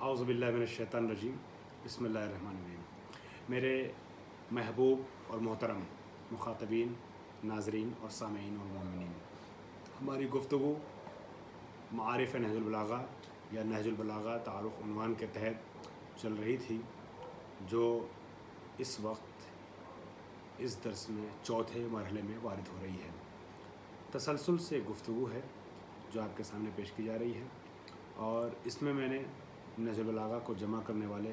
औज़ु बिल्लाहि मिनश्शैतानिर्रजीम बिस्मिल्लाहिर्रहमानिर्रहीम। मेरे महबूब और मोहतरम मुखातबीन, नाज़रीन और सामीन और मोमिनीन, हमारी गुफ्तगू मारिफ़ नहजुल बलागा या नहजुल बलागा तारुफ़ उन्वान के तहत चल रही थी, जो इस वक्त इस दर्स में चौथे मरहले में वारिद हो रही है। तसलसल से गुफ्तगू है जो आपके सामने पेश की जा रही है, और इसमें मैंने नहजुल बलागा को जमा करने वाले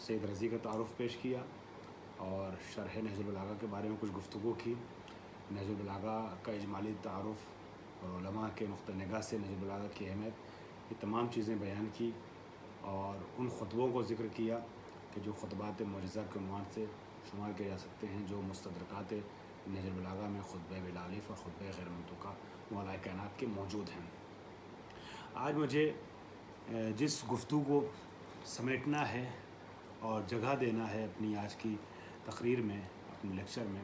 सैयद रज़ी का तारुफ़ पेश किया और शरह नहजुल बलागा के बारे में कुछ गुफ्तगू की। नहजुल बलागा का इजमाली तारुफ़ और उलमा के नुक़्ता निगाह से नहजुल बलागा की अहमियत, ये तमाम चीज़ें बयान की और उन ख़ुतबों को ज़िक्र किया कि जो ख़ुतबात मुअज़्ज़ज़ा के उन्वान से शुमार किए जा सकते हैं, जो मुस्तदरकात नहजुल बलागा में ख़ुतबा बिलालिफ़ और ख़ुतबा ग़ैर मुंतक़ा मौलाए कायनात के मौजूद हैं। आज मुझे जिस गुफ्तगू को समेटना है और जगह देना है अपनी आज की तकरीर में, अपने लेक्चर में,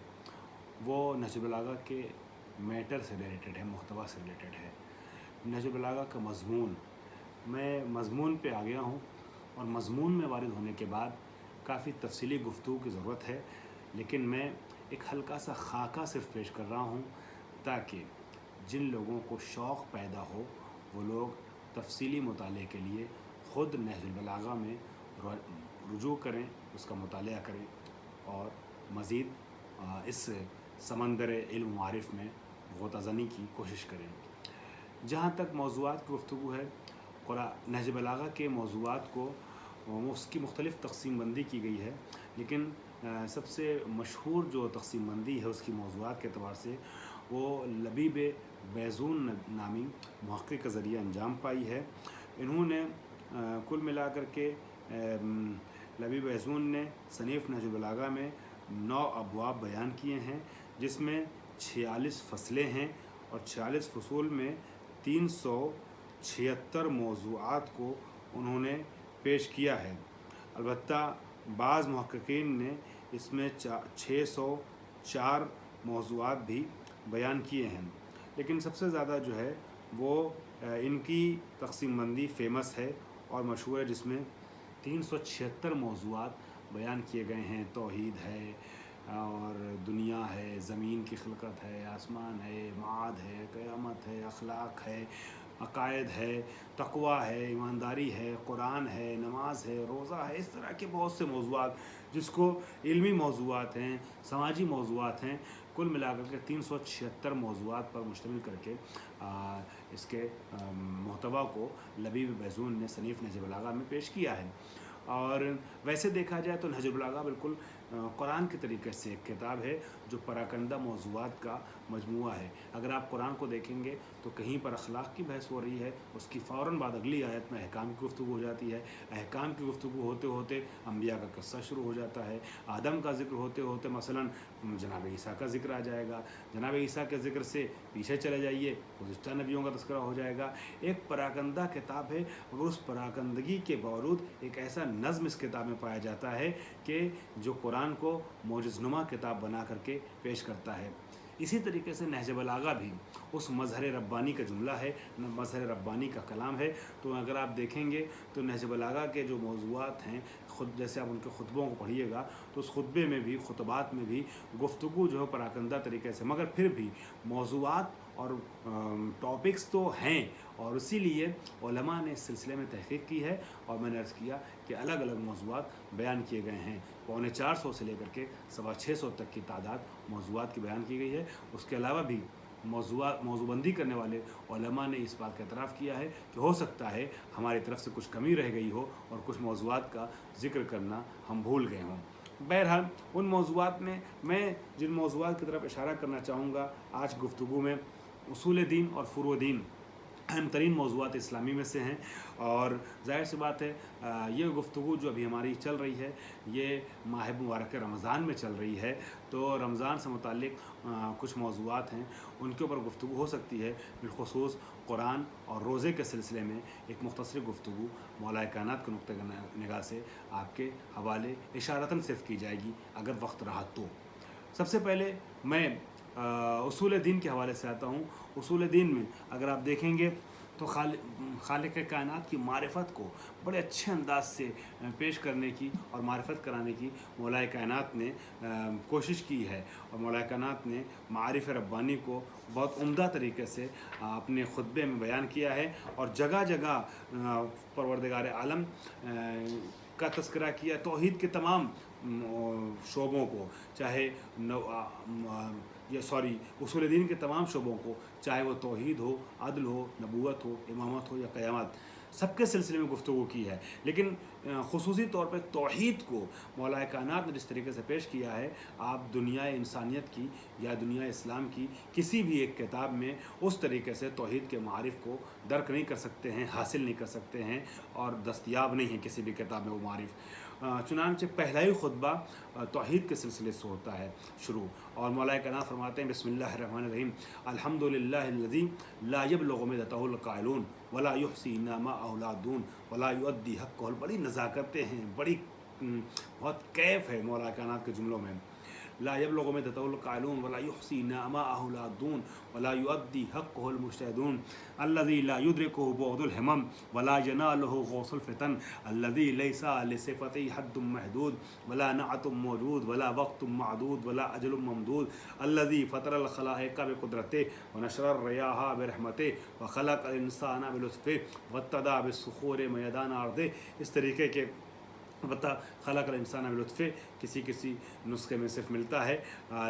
वो नहजुल बलागा के मैटर से रिलेटेड है, मुहतवा से रिलेटेड है। नहजुल बलागा का मज़मून, मैं मज़मून पे आ गया हूँ और मज़मून में वारिद होने के बाद काफ़ी तफसीली गुफ्तगू की ज़रूरत है, लेकिन मैं एक हल्का सा खाका सिर्फ पेश कर रहा हूँ ताकि जिन लोगों को शौक़ पैदा हो वो लोग तफसीली मुताले के लिए ख़ुद नहजुल बलागा में रुजू करें, उसका मुताला करें और मज़ीद इस समंदर इल्म मारिफ़ में ग़ोताज़नी की कोशिश करें। जहाँ तक मौज़ूआत की गुफ्तगू है, नहजुल बलागा के मौज़ूआत को उसकी मुख्तलिफ़ तक़सीम बंदी की गई है, लेकिन सबसे मशहूर जो तक़सीम बंदी है उसकी मौज़ूआत के एतबार से वो लबीब बैज़ून नामी मुहक़्क़िक़ के ज़रिए अंजाम पाई है। इन्होंने कुल मिलाकर के लबीब बैज़ून ने सनीफ़ नहजुल बलागा में 9 अबवाब बयान किए हैं, जिसमें 46 फ़सलें हैं और 46 फ़सूल में 376 मौज़ूआत को उन्होंने पेश किया है। अलबत्ता बाज़ मुहक़्क़िक़ीन ने इसमें 604 मौज़ूआत भी बयान किए हैं, लेकिन सबसे ज़्यादा जो है वो इनकी तक़सीम बंदी फ़ेमस है और मशहूर है, जिसमें 376 मौज़ूआत बयान किए गए हैं। तौहीद है और दुनिया है, ज़मीन की खिलकत है, आसमान है, माद है, क़यामत है, अखलाक है, अक़ायद है, तक़वा है, ईमानदारी है, कुरान है, नमाज है, रोज़ा है, इस तरह के बहुत से मौज़ूआत जिसको इल्मी मौज़ूआत हैं, समाजी मौज़ूआत हैं, कुल मिलाकर के 376 मौज़ूआत पर मुश्तमिल करके इसके मुहतवा को लबीब बैज़ून ने सनीफ़ नहजुल बलागा में पेश किया है। और वैसे देखा जाए तो नहजुल बलागा बिल्कुल कुरान के तरीके से एक किताब है जो पराकंदा मौज़ूआत का मजमुआ है। अगर आप कुरान को देखेंगे तो कहीं पर अखलाक की बहस हो रही है, उसकी फ़ौरन बाद अगली आयत में अहकाम की गुफ्तगू हो जाती है। अहकाम की गुफ्तगू होते होते अंबिया का क़स्सा शुरू हो जाता है। आदम का ज़िक्र होते होते मसलन जनाब ईसा का ज़िक्र आ जाएगा। जनाब ईसा के ज़िक्र से पीछे चले जाइए, गुज़िश्ता नबियों का तज़किरा हो जाएगा। एक पराकंदा किताब है, मगर उस पराकंदगी के बावजूद एक ऐसा नज़्म इस किताब में पाया जाता है कि जो कुरान को मोजज़नुमा किताब बना करके पेश करता है। इसी तरीके से नहज बलागा भी उस मज़हर रब्बानी का जुमला है, मज़हर रब्बानी का कलाम है। तो अगर आप देखेंगे तो नहज बलागा के जो मौज़ूआत हैं, ख़ुद जैसे आप उनके ख़ुतबों को पढ़िएगा तो उस ख़ुतबे में भी, ख़ुतबात में भी गुफ्तगू जो है पराकंदा तरीके से, मगर फिर भी मौज़ूआत और टॉपिक्स तो हैं, और इसीलिए उलमा ने इस सिलसिले में तहक़ीक़ की है और मैंने अर्ज़ किया कि अलग अलग मौज़ूआत बयान किए गए हैं। 450 से लेकर के 625 तक की तादाद मौज़ूआत की बयान की गई है। उसके अलावा भी मौज़ूबंदी करने वाले उलमा ने इस बात का एतराफ़ किया है कि हो सकता है हमारी तरफ से कुछ कमी रह गई हो और कुछ मौज़ूआत का ज़िक्र करना हम भूल गए हों। बहरहाल उन मौज़ूआत में मैं जिन मौज़ूआत की तरफ इशारा करना चाहूँगा आज गुफ्तगू में, उसूल दीन और फ़ुरूअ दीन अहम तरीन मौज़ूआत इस्लामी में से हैं। और ज़ाहिर सी बात है ये गुफ्तगू जो अभी हमारी चल रही है ये माह मुबारक रमज़ान में चल रही है, तो रमज़ान से मुताल्लिक़ कुछ मौज़ूआत हैं उनके ऊपर गुफ्तगू हो सकती है। बिलख़ुसूस कुरान और रोज़े के सिलसिले में एक मुख्तसर गुफ्तगू मौलाए कायनात के नुक़्ते निगाह से आपके हवाले इशारतन सिर्फ़ की जाएगी अगर वक्त रहा तो। सबसे पहले मैं उसूल दीन के हवाले से आता हूँ। उसूल दीन में अगर आप देखेंगे तो खालिक कायनात की मारिफत को बड़े अच्छे अंदाज से पेश करने की और मारिफत कराने की मौलाए कायनात ने कोशिश की है। और मौलाए कायनात ने मारिफ रब्बानी को बहुत उम्दा तरीके से अपने खुतबे में बयान किया है और जगह जगह परवरदिगार आलम का तस्करा किया, तौहीद के तमाम शोबों को, चाहे उसूल दीन के तमाम शोबों को, चाहे वो तौहीद हो, अदल हो, नबूवत हो, इमामत हो या क़यामत, सबके सिलसिले में गुफ्तगू की है। लेकिन ख़ुसूसी तौर पर तौहीद को मौलाए कायनात ने जिस तरीके से पेश किया है, आप दुनिया इंसानियत की या दुनिया इस्लाम की किसी भी एक किताब में उस तरीके से तौहीद के मारिफ को दर्क नहीं कर सकते हैं, हासिल नहीं कर सकते हैं और दस्तयाब नहीं है किसी भी किताब में वो मारिफ। चुनांचे पहला ही खुतबा तौहीद के सिलसिले से होता है शुरू, और मौलाए कायनात फरमाते हैं बिस्मिल्लाहिर्रहमानिर्रहीम अल्हम्दुलिल्लाहिल्लज़ी ला यबलुगु मिदतहुल क़ाइलून वला युहसी नमा औलादून वला युअद्दी हक़्क़हुल। बड़ी नज़ाकतें हैं, बड़ी बहुत कैफ है मौलाए कायनात के जुमलों में। ला यबलुगु मिदतहुल क़ाइलून वला युहसी नमा औलादून वला युअद्दी हक़्क़हुल मुजतहिदून अल्लज़ी ला युद्रिकुहु बुअदुल हिमम वला यनालुहु गौसुल फितन अल्लज़ी लैसा लिसिफ़तिही हद्दुम महदूद वला नअतुम मौजूद वला वक़्तुम मअदूद वला अजलुम ममदूद अल्लज़ी फ़तरल ख़लाइक़ बिक़ुदरतिही व नशरर रियाहा बिरहमतिही व ख़लक़ल इंसाना बिलुत्फ़िही वत्तदा बिस्सुख़ूरि मैदान अर्दिही। इस तरीके के बता खलक़ल इंसान बिलुत्फ़े किसी नुस्खे में सिर्फ मिलता है,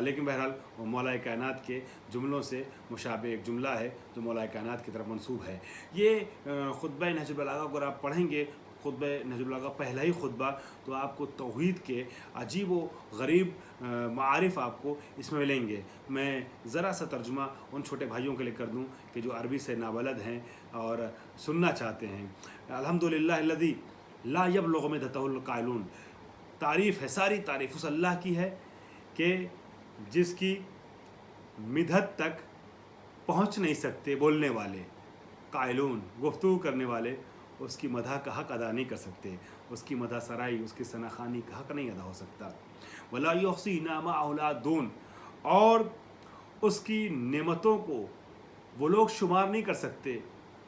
लेकिन बहरहाल मौलाए कायनात के जुमलों से मुशाबे एक जुमला है जो मौलाए कायनात की तरफ मंसूब है। ये खुतबा नहजुल बलागा अगर आप पढ़ेंगे, खुतबा नहजुल बलागा पहला ही खुतबा, तो आपको तौहीद के अजीब व गरीब मारिफ आपको इसमें मिलेंगे। मैं ज़रा सा तर्जुमा उन छोटे भाइयों के लिए कर दूँ कि जो अरबी से नाबलद हैं और सुनना चाहते हैं। अल्हम्दुलिल्लाहिल्लज़ी ला यबलुगु मिदतहुल क़ाइलून, तारीफ़ है, सारी तारीफ़ उस अल्लाह की है कि जिसकी मिदत तक पहुँच नहीं सकते बोलने वाले, क़ाइलून गुफ्तगू करने वाले उसकी मदह का हक़ अदा नहीं कर सकते, उसकी मदह सराई, उसकी सनाखानी का हक़ नहीं अदा हो सकता। वला युहसी नमा औलादून, और उसकी नेमतों को वो लोग शुमार नहीं कर सकते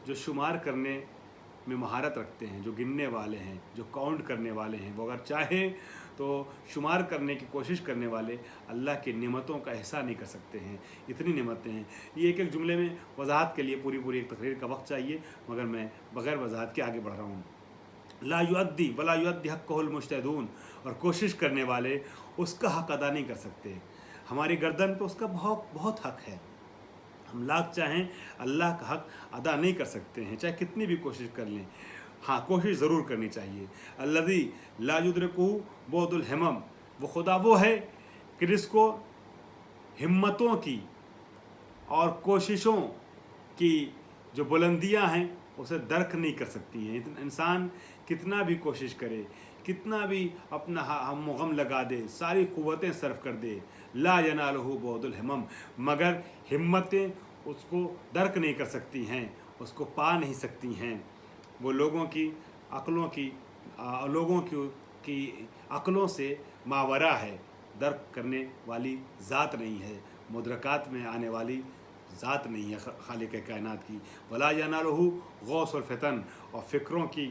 जो शुमार करने में महारत रखते हैं, जो गिनने वाले हैं, जो काउंट करने वाले हैं। वो अगर चाहें तो शुमार करने की कोशिश करने वाले अल्लाह की नेमतों का एहसान नहीं कर सकते हैं। इतनी नेमतें हैं। ये एक जुमले में वजाहत के लिए पूरी एक तकरीर का वक्त चाहिए, मगर मैं बग़ैर वजाहत के आगे बढ़ रहा हूँ। ला युअद्दी वला युअद्दी हक़्क़हुल मुजतहिदून, और कोशिश करने वाले उसका हक़ अदा नहीं कर सकते। हमारी गर्दन पे उसका बहुत हक़ है, हम लाख चाहें अल्लाह का हक़ अदा नहीं कर सकते हैं, चाहे कितनी भी कोशिश कर लें। हाँ, कोशिश ज़रूर करनी चाहिए। अल्लज़ी ला युद्रिकुहु बुअदुल हिमम, वो खुदा वो है कि जिसको हिम्मतों की और कोशिशों की जो बुलंदियां हैं उसे दर्क नहीं कर सकती हैं। इंसान कितना भी कोशिश करे, कितना भी अपना हम गम लगा दे, सारी क़ुव्वतें सर्फ कर दे, ला यनालुहु बुअदुल हिमम, मगर हिम्मतें उसको दर्क नहीं कर सकती हैं, उसको पा नहीं सकती हैं। वो लोगों की अक़लों से मावरा है, दर्क करने वाली ज़ात नहीं है, मुदरकात में आने वाली ज़ात नहीं है खालिक कायनात की। वला यनालुहु गौसुल फितन, और फ़िक्रों की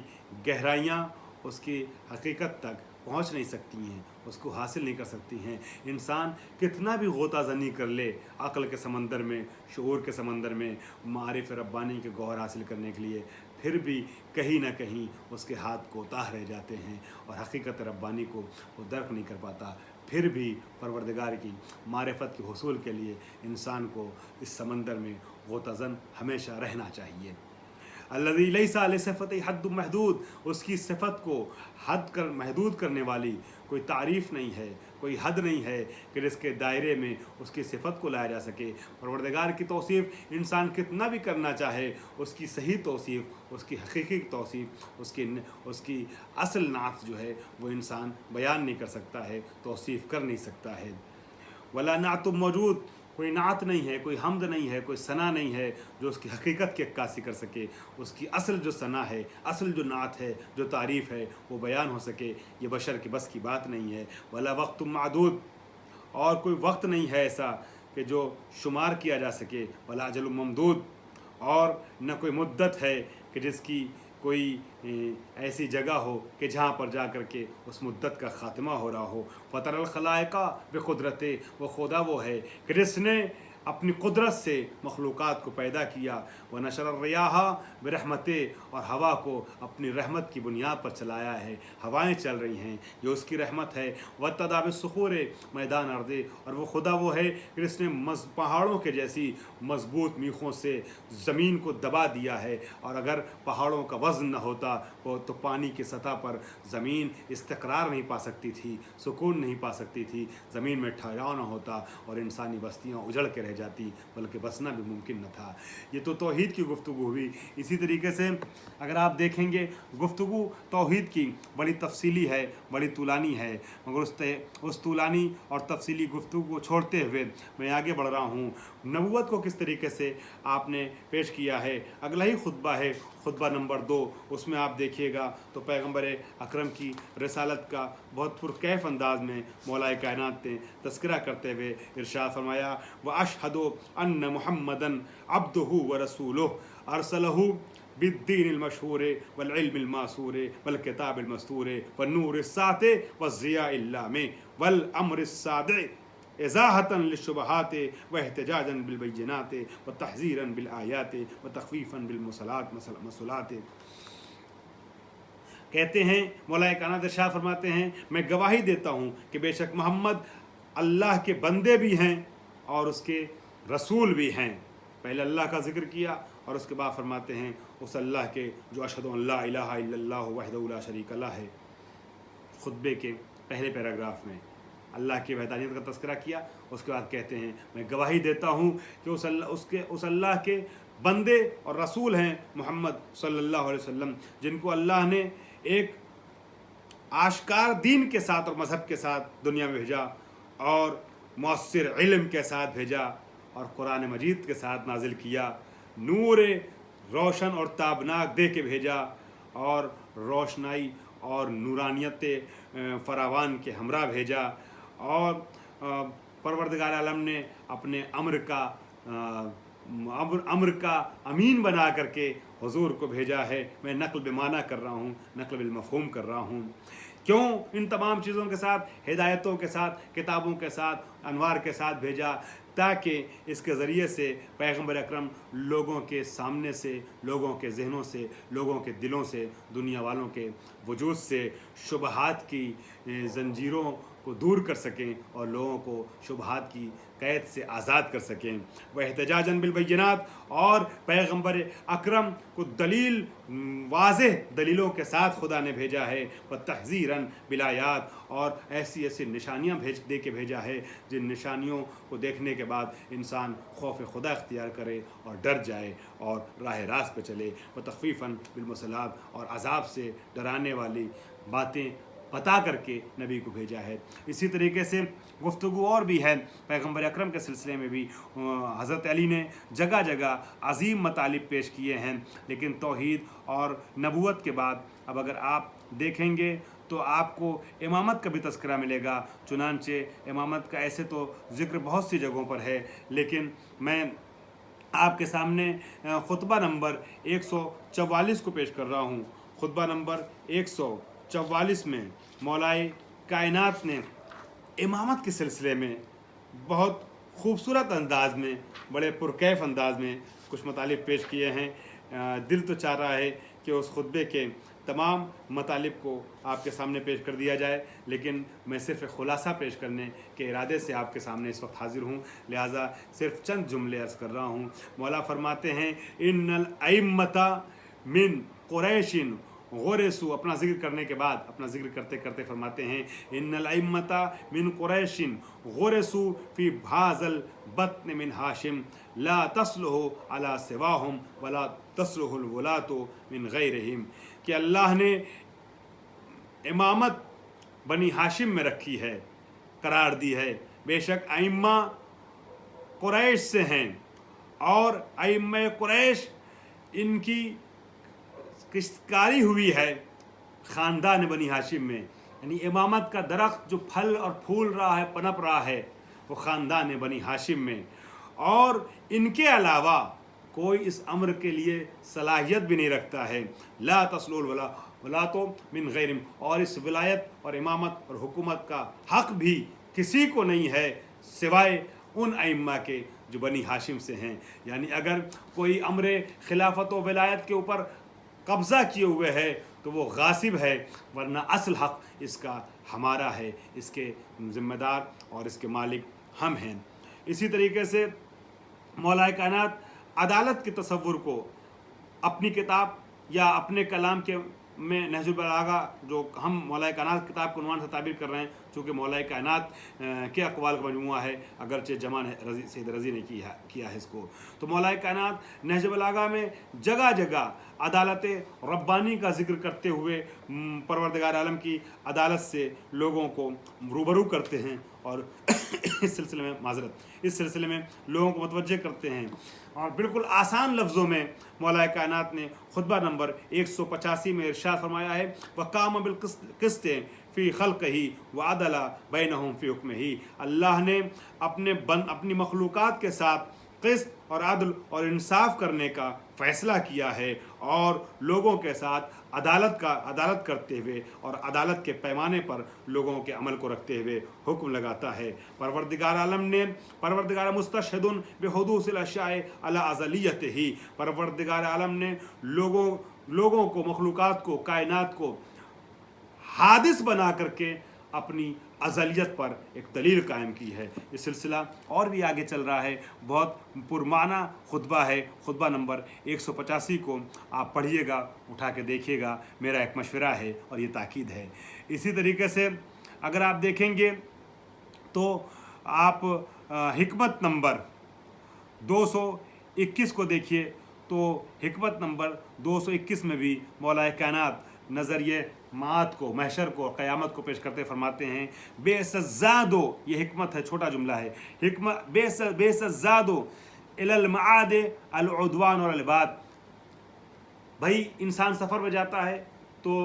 गहराइयाँ उसकी हकीकत तक पहुँच नहीं सकती हैं, उसको हासिल नहीं कर सकती हैं। इंसान कितना भी गोताज़नी कर ले अक़ल के समंदर में, शऊर के समंदर में, मारिफ रब्बानी के गौहर हासिल करने के लिए, फिर भी कहीं ना कहीं उसके हाथ कोताह रह जाते हैं और हकीकत रब्बानी को वो दर्क नहीं कर पाता। फिर भी परवरदिगार की मारिफत के हुसूल के लिए इंसान को इस समंदर में गोताज़न हमेशा रहना चाहिए। अल्लज़ी लैसा लिसिफ़तिही हद्दुम महदूद, उसकी सिफ़त को महदूद करने वाली कोई तारीफ़ नहीं है, कोई हद नहीं है कि जिसके दायरे में उसकी सिफ़त को लाया जा सके। परवरदिगार की तौसीफ़ इंसान कितना भी करना चाहे, उसकी सही तौसीफ़, उसकी हकीकी तौसीफ़, उसकी असल नात जो है वो इंसान बयान नहीं कर सकता है, तौसीफ़ कर नहीं सकता है। वला नातुम मौजूद, कोई नात नहीं है, कोई हम्द नहीं है, कोई सना नहीं है जो उसकी हकीकत की अक्कासी कर सके, उसकी असल जो सना है, असल जो नात है, जो तारीफ़ है वो बयान हो सके, ये बशर की बस की बात नहीं है। वला वक़्तुम मअदूद, और कोई वक्त नहीं है ऐसा कि जो शुमार किया जा सके। वला अजलुम ममदूद, और न कोई मुद्दत है کہ جس کی کوئی ایسی جگہ ہو کہ جہاں پر جا کر کے اس مدت کا خاتمہ ہو رہا ہو۔ فطر الخلائق بقدرت، وہ خدا وہ ہے کہ جس نے اپنی قدرت سے مخلوقات کو پیدا کیا۔ ونشر الریاح برحمت، اور ہوا کو اپنی رحمت کی بنیاد پر چلایا ہے۔ ہوائیں چل رہی ہیں، یہ اس کی رحمت ہے۔ واتدا بالصخور میدان ارض، اور وہ خدا وہ ہے کہ جس نے پہاڑوں کے جیسی مضبوط میخوں سے زمین کو دبا دیا ہے، اور اگر پہاڑوں کا وزن نہ ہوتا تو پانی کی سطح پر زمین استقرار نہیں پا سکتی تھی، سکون نہیں پا سکتی تھی، زمین میں ٹھہراؤ نہ ہوتا اور انسانی بستیاں اجڑ کے رہ جاتی، بلکہ بسنا بھی ممکن نہ تھا۔ یہ تو توحید کی گفتگو ہوئی۔ اسی طریقے سے اگر آپ دیکھیں گے گفتگو توحید کی بڑی تفصیلی ہے، بڑی طولانی ہے، مگر اس طولانی اور تفصیلی گفتگو کو چھوڑتے ہوئے میں آگے بڑھ رہا ہوں۔ نبوت کو کس طریقے سے آپ نے پیش کیا ہے، اگلا ہی خطبہ ہے، خطبہ نمبر 2، اس میں آپ دیکھیے گا تو پیغمبر اکرم کی رسالت کا بہت پرکیف انداز میں مولا کائنات نے تذکرہ کرتے ہوئے ارشاد فرمایا، وَأَشْهَدُ أَنَّ مُحَمَّدًا عَبْدُهُ وَرَسُولُهُ أَرْسَلَهُ بالدين المشهور والعلم الماثور والكتاب المستور والنور الساطع والضياء اللامع والأمر الصادع إزاحة للشبهات واحتجاجا بالبينات وتحذيرا بالآيات وتخفيفا بالمثلات۔ کہتے ہیں مولا کائنات ارشاد فرماتے ہیں، میں گواہی دیتا ہوں کہ بے شک محمد اللہ کے بندے بھی ہیں اور اس کے رسول بھی ہیں۔ پہلے اللہ کا ذکر کیا اور اس کے بعد فرماتے ہیں اس اللہ کے جو اشہد ان لا الہ الا اللہ وحدہ لا شریک لہ ہے۔ خطبے کے پہلے پیراگراف میں اللہ کی وحدانیت کا تذکرہ کیا، اس کے بعد کہتے ہیں میں گواہی دیتا ہوں کہ اس اللہ کے بندے اور رسول ہیں محمد صلی اللہ علیہ وسلم، جن کو اللہ نے ایک آشکار دین کے ساتھ اور مذہب کے ساتھ دنیا میں بھیجا، اور مؤثر علم کے ساتھ بھیجا، اور قرآن مجید کے ساتھ نازل کیا، نور روشن اور تابناک دے کے بھیجا، اور روشنائی اور نورانیت فراوان کے ہمراہ بھیجا، اور پروردگار عالم نے اپنے امر کا امین بنا کر کے حضور کو بھیجا ہے۔ میں نقل بمعنی کر رہا ہوں، نقل بالمفہوم کر رہا ہوں۔ کیوں ان تمام چیزوں کے ساتھ، ہدایتوں کے ساتھ، کتابوں کے ساتھ، انوار کے ساتھ بھیجا؟ تاکہ اس کے ذریعے سے پیغمبر اکرم لوگوں کے سامنے سے، لوگوں کے ذہنوں سے، لوگوں کے دلوں سے، دنیا والوں کے وجود سے شبہات کی زنجیروں کو دور کر سکیں اور لوگوں کو شبہات کی قید سے آزاد کر سکیں۔ وہ احتجاجاً بالبینات، اور پیغمبر اکرم کو واضح دلیلوں کے ساتھ خدا نے بھیجا ہے۔ وہ تحذیراً بالآیات، اور ایسی نشانیاں دے کے بھیجا ہے جن نشانیوں کو دیکھنے کے بعد انسان خوف خدا اختیار کرے اور ڈر جائے اور راہ راست پہ چلے۔ وہ تخفیفاً بالمثلات، اور عذاب سے ڈرانے والی باتیں بتا کر کے نبی کو بھیجا ہے۔ اسی طریقے سے گفتگو اور بھی ہے پیغمبر اکرم کے سلسلے میں بھی۔ حضرت علی نے جگہ جگہ عظیم مطالب پیش کیے ہیں، لیکن توحید اور نبوت کے بعد اب اگر آپ دیکھیں گے تو آپ کو امامت کا بھی تذکرہ ملے گا۔ چنانچہ امامت کا ایسے تو ذکر بہت سی جگہوں پر ہے، لیکن میں آپ کے سامنے خطبہ نمبر 144 کو پیش کر رہا ہوں۔ خطبہ نمبر 144 میں مولا کائنات نے امامت کے سلسلے میں بہت خوبصورت انداز میں، بڑے پرکیف انداز میں کچھ مطالب پیش کیے ہیں۔ دل تو چاہ رہا ہے کہ اس خطبے کے تمام مطالب کو آپ کے سامنے پیش کر دیا جائے، لیکن میں صرف خلاصہ پیش کرنے کے ارادے سے آپ کے سامنے اس وقت حاضر ہوں، لہٰذا صرف چند جملے عرض کر رہا ہوں۔ مولا فرماتے ہیں ان الائمۃ من قریش غرسوا، اپنا ذکر کرنے کے بعد اپنا ذکر کرتے کرتے فرماتے ہیں ان الائمۃ من قریش غرسوا فی بھاز البطن من ہاشم لا تصلح علی سواہم ولا تصلح الولاۃ من غیرہم، کہ اللہ نے امامت بنی ہاشم میں رکھی ہے، قرار دی ہے۔ بے شک ائمہ قریش سے ہیں، اور ائمہ قریش ان کی کشتکاری ہوئی ہے خاندان بنی ہاشم میں، یعنی امامت کا درخت جو پھل اور پھول رہا ہے، پنپ رہا ہے، وہ خاندان بنی ہاشم میں۔ اور ان کے علاوہ کوئی اس امر کے لیے صلاحیت بھی نہیں رکھتا ہے. لا تسلول ولا تو من غیر، اور اس ولایت اور امامت اور حکومت کا حق بھی کسی کو نہیں ہے سوائے ان ائمہ کے جو بنی ہاشم سے ہیں. یعنی اگر کوئی امر خلافت و ولایت کے اوپر قبضہ کیے ہوئے ہے تو وہ غاصب ہے، ورنہ اصل حق اس کا ہمارا ہے، اس کے ذمہ دار اور اس کے مالک ہم ہیں. اسی طریقے سے مولا کائنات عدالت کے تصور کو اپنی کتاب یا اپنے کلام کے میں نہج البلاغہ، جو ہم مولا کائنات کتاب کے عنوان سے تعبیر کر رہے ہیں چونکہ مولا کائنات کے اقوال کا مجموعہ ہے، اگرچہ جمع سید رضی نے کیا ہے اس کو، تو مولا کائنات نہج البلاغہ میں جگہ جگہ عدالت ربانی کا ذکر کرتے ہوئے پروردگار عالم کی عدالت سے لوگوں کو روبرو کرتے ہیں اور اس سلسلے میں لوگوں کو متوجہ کرتے ہیں. اور بالکل آسان لفظوں میں مولا کائنات نے خطبہ نمبر 185 میں ارشاد فرمایا ہے وَقَامَ بِالْقِسْطِ فی خلقہ وعدل بینہم فی حکمہ. اللہ نے اپنی مخلوقات کے ساتھ قسط اور عدل اور انصاف کرنے کا فیصلہ کیا ہے اور لوگوں کے ساتھ عدالت کرتے ہوئے اور عدالت کے پیمانے پر لوگوں کے عمل کو رکھتے ہوئے حکم لگاتا ہے. پروردگار مستشہد بحدوث الاشیاء علی ازلیتہ. پروردگار عالم نے لوگوں کو، مخلوقات کو، کائنات کو حادث بنا کر کے اپنی ازلیت پر ایک دلیل قائم کی ہے. یہ سلسلہ اور بھی آگے چل رہا ہے، بہت پرمعنی خطبہ ہے. خطبہ نمبر 185 کو آپ پڑھیے گا، اٹھا کے دیکھیے گا، میرا ایک مشورہ ہے اور یہ تاکید ہے. اسی طریقے سے اگر آپ دیکھیں گے تو آپ حکمت نمبر 221 کو دیکھیے تو حکمت نمبر 221 میں بھی مولا کائنات نظریہ معاد کو، محشر کو، قیامت کو پیش کرتے فرماتے ہیں بئس الزاد، یہ حکمت ہے، چھوٹا جملہ ہے، حکمت بئس الزاد الی المعاد العدوان اور العباد. بھائی انسان سفر میں جاتا ہے تو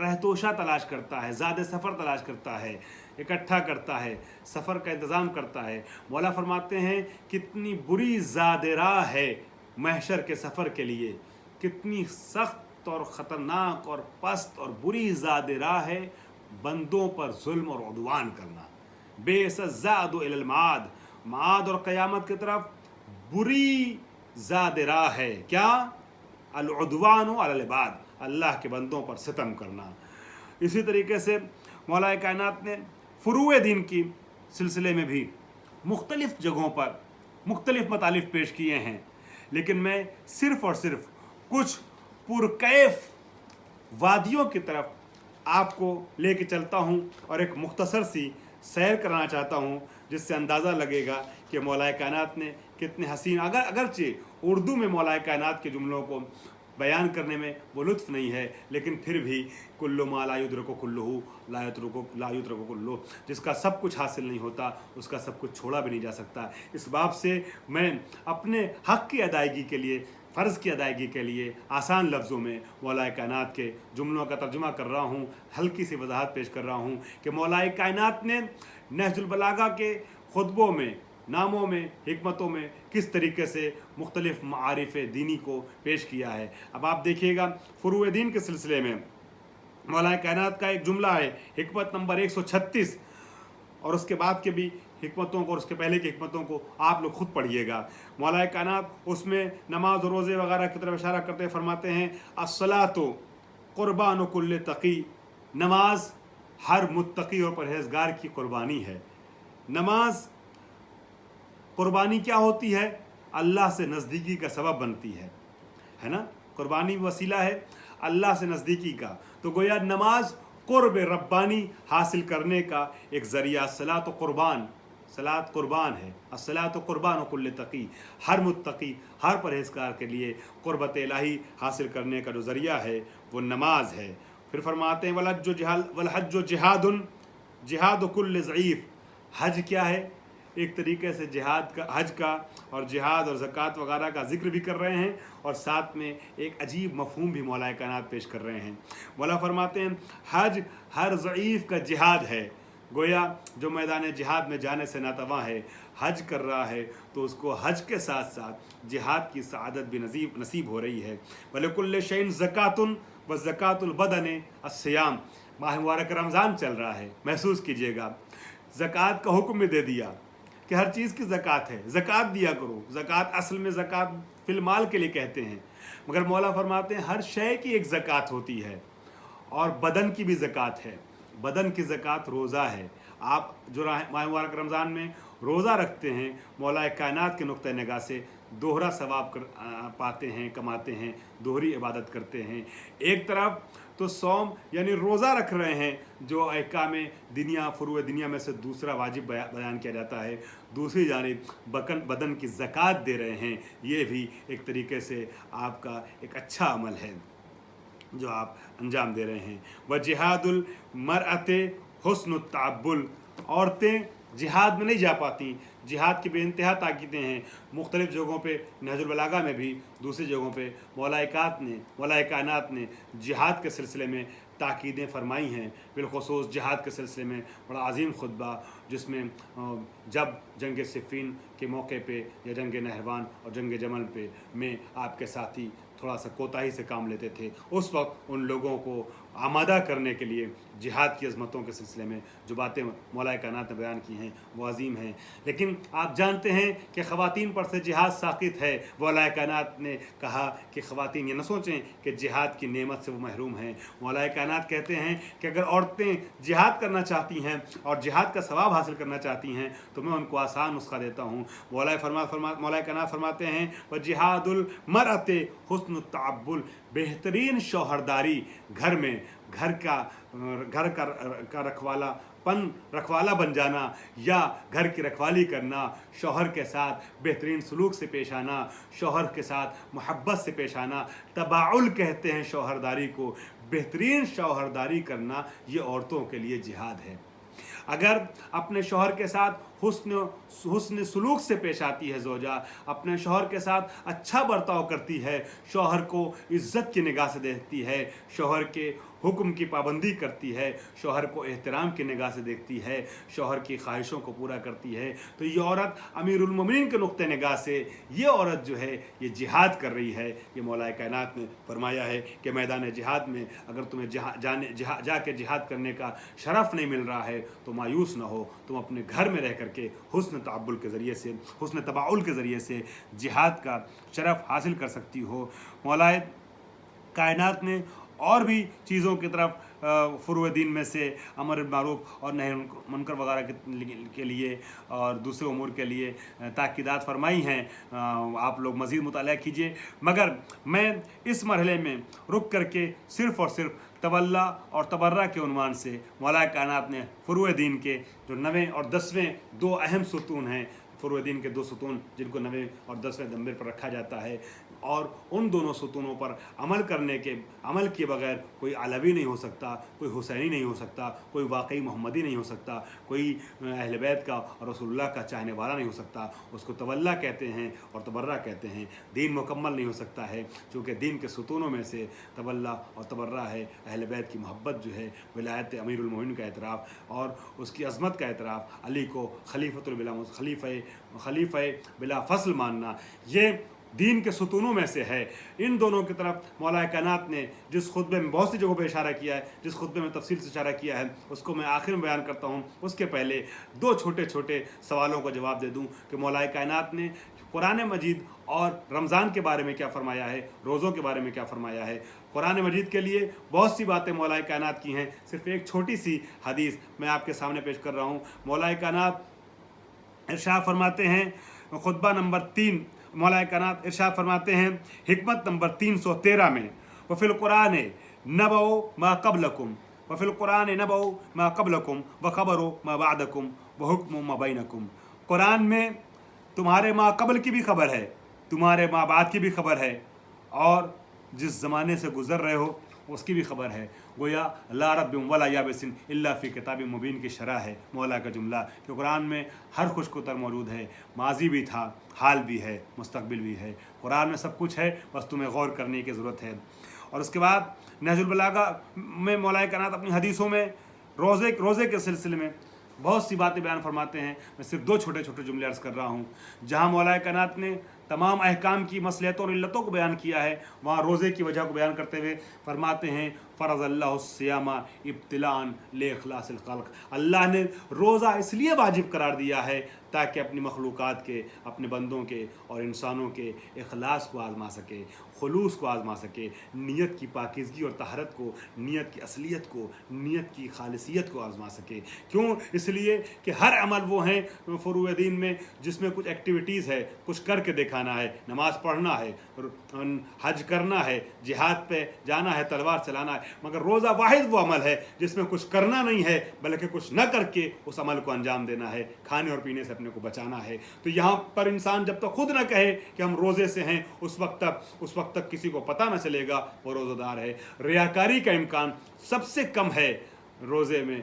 رہتوشہ تلاش کرتا ہے، زاد سفر تلاش کرتا ہے، اکٹھا کرتا ہے، سفر کا انتظام کرتا ہے. مولا فرماتے ہیں کتنی بری زاد راہ ہے محشر کے سفر کے لیے، کتنی سخت اور خطرناک اور پست اور بری زاد راہ ہے بندوں پر ظلم اور عدوان کرنا. بئس الزاد الی المعاد، معاد اور قیامت کی طرف بری زاد راہ ہے کیا؟ العدوان علی العباد، اللہ کے بندوں پر ستم کرنا. اسی طریقے سے مولا کائنات نے فروع دین کی سلسلے میں بھی مختلف جگہوں پر مختلف مطالب پیش کیے ہیں، لیکن میں صرف اور صرف کچھ پرکیف وادیوں کی طرف آپ کو لے کے چلتا ہوں اور ایک مختصر سی سیر کرانا چاہتا ہوں، جس سے اندازہ لگے گا کہ مولا کائنات نے کتنے حسین، اگرچہ اردو میں مولا کائنات کے جملوں کو بیان کرنے میں وہ لطف نہیں ہے، لیکن پھر بھی کل ما لا یدرک کلہ لا یدرک کلہ، جس کا سب کچھ حاصل نہیں ہوتا اس کا سب کچھ چھوڑا بھی نہیں جا سکتا. اس باب سے میں اپنے حق کی ادائیگی کے لیے، فرض کی ادائیگی کے لیے آسان لفظوں میں مولا کائنات کے جملوں کا ترجمہ کر رہا ہوں، ہلکی سی وضاحت پیش کر رہا ہوں کہ مولا کائنات نے نہج البلاغہ کے خطبوں میں، ناموں میں، حکمتوں میں کس طریقے سے مختلف معارف دینی کو پیش کیا ہے. اب آپ دیکھیے گا فروع دین کے سلسلے میں مولا کائنات کا ایک جملہ ہے حکمت نمبر 136، اور اس کے بعد کے بھی حکمتوں کو اور اس کے پہلے کی حکمتوں کو آپ لوگ خود پڑھیے گا. مولا کائنات اس میں نماز و روزے وغیرہ کی طرف اشارہ کرتے فرماتے ہیں الصلاۃ قربان کل تقی، نماز ہر متقی اور پرہیزگار کی قربانی ہے. نماز قربانی کیا ہوتی ہے؟ اللہ سے نزدیکی کا سبب بنتی ہے نا. قربانی وسیلہ ہے اللہ سے نزدیکی کا، تو گویا نماز قرب ربانی حاصل کرنے کا ایک ذریعہ. صلاۃ قربان ہے، الصلاۃ قربان کل تقی، ہر متقی، ہر پرہیزگار کے لیے قربت الہی حاصل کرنے کا جو ذریعہ ہے وہ نماز ہے. پھر فرماتے ہیں والحج جہاد کل ضعیف. حج کیا ہے؟ ایک طریقے سے حج کا اور جہاد اور زکوٰۃ وغیرہ کا ذکر بھی کر رہے ہیں، اور ساتھ میں ایک عجیب مفہوم بھی مولا کائنات پیش کر رہے ہیں. مولا فرماتے ہیں حج ہر ضعیف کا جہاد ہے. گویا جو میدان جہاد میں جانے سے ناتواں ہے، हज कर रहा है तो उसको हज के साथ साथ जिहाद की सआदत भी नसीब हो रही है। वलिकुल्लि शैइन ज़कातुन व ज़कातुल बदन अस्सियाम। माह मुबारक रमज़ान चल रहा है, महसूस कीजिएगा, ज़कात का हुक्म भी दे दिया कि हर चीज़ की ज़कात है, ज़कात दिया करो। ज़कात असल में ज़कात फिल माल के लिए कहते हैं, मगर मौला फरमाते हैं हर शय की एक ज़कात होती है और बदन की भी ज़कात है। बदन की ज़कात रोज़ा है। आप जो माह मुबारक रमज़ान में रोज़ा रखते हैं, मौला कायनात के नुक्ते निगाह से दोहरा सवाब पाते हैं, कमाते हैं, दोहरी इबादत करते हैं। एक तरफ तो सौम यानी रोज़ा रख रहे हैं जो अहकाम दुनिया फुरूए दुनिया में से दूसरा वाजिब बयान किया जाता है, दूसरी जानिब बदन की ज़कात दे रहे हैं। ये भी एक तरीके से आपका एक अच्छा अमल है जो आप अंजाम दे रहे हैं। व जिहादुल मरअते हुस्नुत ताब्बुल। औरतें जिहाद में नहीं जा पाती, जिहाद की बेइंतहा ताकीदें हैं। मुख्तलिफ़ जगहों पे नहजुल बलागा में भी, दूसरी जगहों पे मौला कायनात ने जिहाद के सिलसिले में ताकीदें फरमाई हैं। बिलखुसूस जिहाद के सिलसिले में बड़ा अजीम खुतबा, जिसमें जब जंग सिफ़ीन के मौके पे या जंग नहरवान और जंग जमल पे में आपके साथी थोड़ा सा कोताही से काम लेते थे, उस वक्त उन लोगों को आमादा करने के लिए जिहाद की अज़मतों के सिलसिले में जो बातें मौला कायनात ने बयान की हैं वो अजीम हैं। लेकिन आप जानते हैं कि ख़वातीन पर से जिहाद साक़ित है। मौला कायनात ने कहा कि ख़वातीन ये न सोचें कि जिहाद की नेमत से वो महरूम हैं। मौला कायनात कहते हैं कि अगर औरतें जिहाद करना चाहती हैं और जिहाद का सवाब हासिल करना चाहती हैं तो मैं उनको आसान नुस्खा देता हूँ। मौला कायनात फरमाते हैं व जिहादुल मरअते हुस्नुत ताब्बुल। बेहतरीन शौहरदारी घर का रखवाला बन जाना या घर की रखवाली करना, शौहर के साथ बेहतरीन सलूक से पेश आना, शौहर के साथ मोहब्बत से पेश आना, तबाउल कहते हैं शौहरदारी को। बेहतरीन शौहरदारी करना ये औरतों के लिए जिहाद है। अगर अपने शौहर के साथ हुस्न सलूक से पेश आती है ज़ौजा, अपने शौहर के साथ अच्छा बर्ताव करती है, शौहर को इज़्ज़त की निगाह से देखती है, शौहर के हुक्म की पाबंदी करती है, शौहर को एहतराम की निगाह से देखती है, शौहर की ख्वाहिशों को पूरा करती है, तो ये औरत अमीरुल मोमिनीन के नुक्ते निगाह से ये औरत जो है ये जिहाद कर रही है। ये मौला कायनात ने फरमाया है कि मैदान जिहाद में अगर तुम्हें जाके जिहाद करने का शरफ़ नहीं मिल रहा है तो मायूस ना हो, तुम अपने घर में रह करके हुस्न तअब्बुल के ज़रिए से, हुस्न तबाउल के ज़रिए से जिहाद का शरफ़ हासिल कर सकती हो। मौला कायनात ने और भी चीज़ों की तरफ फ़ुरूए दीन में से अमर बिल मारूफ और नही मुनकर वगैरह के लिए और दूसरे उमूर के लिए ताकीदात फरमाई हैं। आप लोग मज़ीद मुताला कीजिए, मगर मैं इस मरहले में रुक करके सिर्फ़ और सिर्फ तवल्ला और तबर्रा के उन्वान से मौला कायनात ने फ़ुरूए दीन के जो 9वें और 10वें दो अहम सुतून हैं, फ़ुरूए दीन के दो सुतून जिनको 9वें और 10वें नंबर पर रखा जाता है, और उन दोनों सुतूनों पर अमल किए बगैर कोई अलवी नहीं हो सकता, कोई हुसैनी नहीं हो सकता, कोई वाकई मोहम्मदी नहीं हो सकता, कोई अहले बैत का और रसूलुल्लाह का चाहने वाला नहीं हो सकता। उसको तवल्ला कहते हैं और तबर्रा कहते हैं। दीन मुकम्मल नहीं हो सकता है, चूँकि दीन के सुतूनों में से तवल्ला और तबर्रा है अहले बैत की मोहब्बत जो है, विलायत अमीरुल मोमिनीन का एतराफ़ और उसकी अज़मत का एतराफ़, अली को खलीफ़े बिला फ़स्ल मानना, ये दीन के सुतूनों में से है। इन दोनों की तरफ मौला कायनात ने जिस खुतबे में बहुत सी जगहों पर इशारा किया है, जिस खुतबे में तफसील से इशारा किया है, उसको मैं आखिर में बयान करता हूँ। उसके पहले दो छोटे छोटे सवालों का जवाब दे दूँ कि मौला कायनात ने कुरान मजीद और रमज़ान के बारे में क्या फ़रमाया है, रोज़ों के बारे में क्या फ़रमाया है। कुरान मजीद के लिए बहुत सी बातें मौला कायनात की हैं, सिर्फ़ एक छोटी सी हदीस मैं आपके सामने पेश कर रहा हूँ। मौला कायनात इरशाद फरमाते हैं, खुतबा नंबर 3, मौला कायनात इरशाद फरमाते हैं हिकमत नंबर 313 में, वफ़िल कुरान नबओ मा क़ब्लकुम वफ़िल कुरान नबओ मा क़ब्लकुम व ख़बरो मा बादकुम व हुक्म मा बैनकुम। कुरान में तुम्हारे माँ कबल की भी खबर है, तुम्हारे माँ बाद की भी खबर है, और जिस ज़माने से गुज़र रहे हो उसकी भी खबर है। गोया ला रब्बिम वला याबिसिन इल्ला फ़ी किताबिम मुबीन की शरह है मौला का जुमला कि कुरान में हर खुशकुतर मौजूद है, माजी भी था, हाल भी है, मुस्तकबिल भी है। कुरान में सब कुछ है, बस तुम्हें गौर करने की ज़रूरत है। और उसके बाद नहजुल बलागा में मौला कायनात अपनी हदीसों में रोज़े के सिलसिले में بہت سی باتیں بیان فرماتے ہیں، میں صرف دو چھوٹے چھوٹے جملے عرض کر رہا ہوں۔ جہاں مولا کائنات نے تمام احکام کی مصلحتوں اور علتوں کو بیان کیا ہے، وہاں روزے کی وجہ کو بیان کرتے ہوئے فرماتے ہیں فرض اللہ الصیام ابتلاء لاخلاص الخلق، اللہ نے روزہ اس لیے واجب قرار دیا ہے تاکہ اپنی مخلوقات کے، اپنے بندوں کے اور انسانوں کے اخلاص کو آزما سکے، خلوص کو آزما سکے، نیت کی پاکیزگی اور طہارت کو، نیت کی اصلیت کو، نیت کی خالصیت کو آزما سکے۔ کیوں؟ اس لیے کہ ہر عمل وہ ہیں فروع دین میں جس میں کچھ ایکٹیویٹیز ہے، کچھ کر کے دکھانا ہے، نماز پڑھنا ہے، حج کرنا ہے، جہاد پہ جانا ہے، تلوار چلانا ہے، مگر روزہ واحد وہ عمل ہے جس میں کچھ کرنا نہیں ہے بلکہ کچھ نہ کر کے اس عمل کو انجام دینا ہے، کھانے اور پینے سے اپنے کو بچانا ہے۔ تو یہاں پر انسان جب تک خود نہ کہے کہ ہم روزے سے ہیں، اس وقت تک کسی کو پتہ نہ چلے گا وہ روزہ دار ہے۔ ریاکاری کا امکان سب سے کم ہے روزے میں،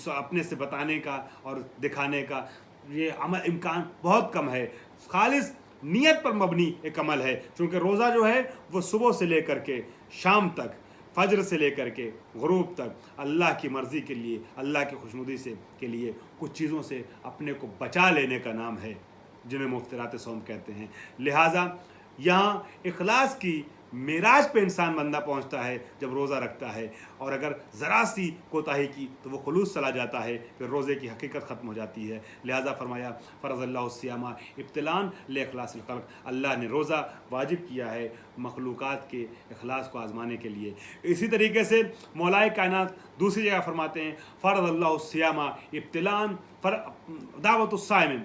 اپنے سے بتانے کا اور دکھانے کا یہ عمل امکان بہت کم ہے۔ خالص نیت پر مبنی ایک عمل ہے، چونکہ روزہ جو ہے وہ صبح سے لے کر کے شام تک، فجر سے لے کر کے غروب تک اللہ کی مرضی کے لیے، اللہ کی خوشنودی سے کے لیے کچھ چیزوں سے اپنے کو بچا لینے کا نام ہے، جنہیں مفترات صوم کہتے ہیں۔ لہٰذا یہاں اخلاص کی معراج پہ انسان بندہ پہنچتا ہے جب روزہ رکھتا ہے، اور اگر ذرا سی کوتاہی کی تو وہ خلوص چلا جاتا ہے، پھر روزے کی حقیقت ختم ہو جاتی ہے۔ لہٰذا فرمایا فرض اللہ الصیام ابتلاء لاخلاص الخلق، اللہ نے روزہ واجب کیا ہے مخلوقات کے اخلاص کو آزمانے کے لیے۔ اسی طریقے سے مولا کائنات دوسری جگہ فرماتے ہیں فرض اللہ الصیام ابتلاء دعوت الصائم،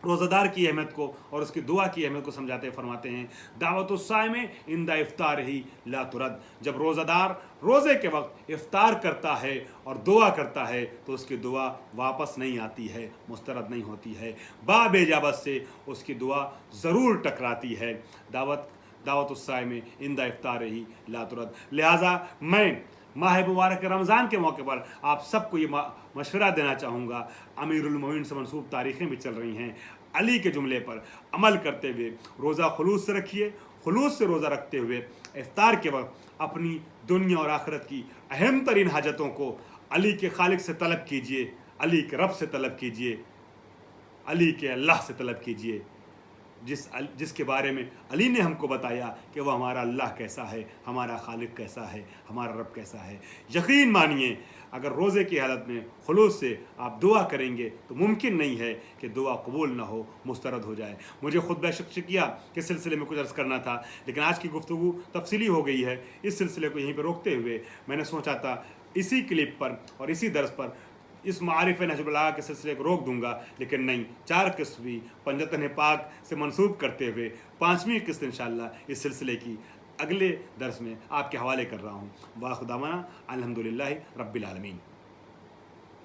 روزہ دار کی اہمیت کو اور اس کی دعا کی اہمیت کو سمجھاتے ہوئے فرماتے ہیں دعوت الصائم عند افطارہ لا ترد، جب روزہ دار روزے کے وقت افطار کرتا ہے اور دعا کرتا ہے تو اس کی دعا واپس نہیں آتی ہے، مسترد نہیں ہوتی ہے، باب اجابت سے اس کی دعا ضرور ٹکراتی ہے۔ دعوت الصائم عند افطارہ لا ترد۔ لہٰذا میں ماہ مبارک رمضان کے موقع پر آپ سب کو یہ مشورہ دینا چاہوں گا، امیر المومنین سے منسوب تاریخیں بھی چل رہی ہیں، علی کے جملے پر عمل کرتے ہوئے روزہ خلوص سے رکھیے، خلوص سے روزہ رکھتے ہوئے افطار کے وقت اپنی دنیا اور آخرت کی اہم ترین حاجتوں کو علی کے خالق سے طلب کیجئے، علی کے رب سے طلب کیجئے، علی کے اللہ سے طلب کیجئے، جس کے بارے میں علی نے ہم کو بتایا کہ وہ ہمارا اللہ کیسا ہے، ہمارا خالق کیسا ہے، ہمارا رب کیسا ہے۔ یقین مانیے اگر روزے کی حالت میں خلوص سے آپ دعا کریں گے تو ممکن نہیں ہے کہ دعا قبول نہ ہو، مسترد ہو جائے۔ مجھے خطبہ شکیہ کے سلسلے میں کچھ عرض کرنا تھا، لیکن آج کی گفتگو تفصیلی ہو گئی ہے، اس سلسلے کو یہیں پہ روکتے ہوئے میں نے سوچا تھا اسی کلپ پر اور اسی درس پر اس معارف نہج البلاغہ کے سلسلے کو روک دوں گا، لیکن نہیں، 4 قسط بھی پنجتن پاک سے منسوب کرتے ہوئے 5ویں قسط انشاءاللہ اس سلسلے کی اگلے درس میں آپ کے حوالے کر رہا ہوں۔ واخر دعوانا الحمدللہ رب العالمین۔